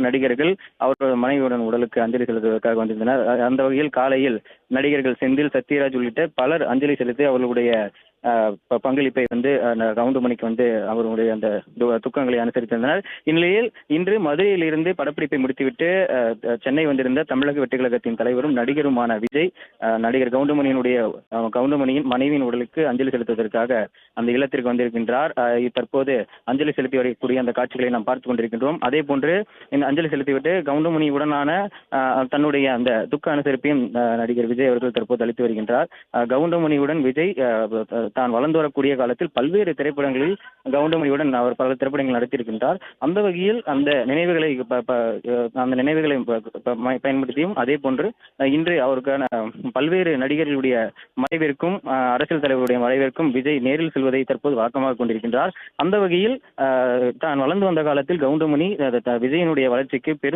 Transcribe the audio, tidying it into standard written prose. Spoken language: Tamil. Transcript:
நடிகர்கள் அவரது மனைவியுடன் உடலுக்கு அஞ்சலி செலுத்துவதற்காக வந்திருந்தனர். அந்த வகையில் காலையில் நடிகர்கள் செந்தில், சத்யராஜ் உள்ளிட்ட பலர் அஞ்சலி செலுத்தி அவர்களுடைய பங்களிப்பை கவுண்டமணிக்கு அவர்களுடைய அந்த துக்கங்களை அனுசரித்திருந்தனர். இந்நிலையில் இன்று மதுரையிலிருந்து படப்பிடிப்பை முடித்துவிட்டு சென்னை வந்திருந்த தமிழக வெற்றி கழகத்தின் தலைவரும் நடிகருமான விஜய் நடிகர் கவுண்டமணியின் மனைவியின் உடலுக்கு அஞ்சலி செலுத்துவதற்காக அந்த இல்லத்திற்கு வந்திருக்கின்றார். தற்போது அஞ்சலி செலுத்தி வரக்கூடிய அந்த காட்சிகளை நாம் பார்த்துக் கொண்டிருக்கின்றோம். அதே போன்று இந்த அஞ்சலி செலுத்திவிட்டு கவுண்டமணியுடனான தன்னுடைய அந்த துக்க அனுசரிப்பையும் நடிகர் விஜய் அவர்கள் தற்போது அளித்து வருகின்றார். கவுண்டமணியுடன் விஜய் தான் வளர்ந்து வரக்கூடிய காலத்தில் பல்வேறு திரைப்படங்களில் கவுண்டமணியுடன் அவர் பல திரைப்படங்கள் நடத்தியிருக்கின்றார். அந்த வகையில் அந்த நினைவுகளை பயன்படுத்தியும் அதே போன்று இன்று அவருக்கான பல்வேறு நடிகர்களுடைய மறைவிற்கும் அரசியல் தலைவருடைய மறைவிற்கும் விஜய் நேரில் செல்வதை தற்போது வழக்கமாக கொண்டிருக்கின்றார். அந்த வகையில் தான் வளர்ந்து வந்த காலத்தில் கவுண்டமணி விஜயனுடைய வளர்ச்சிக்கு பெரும்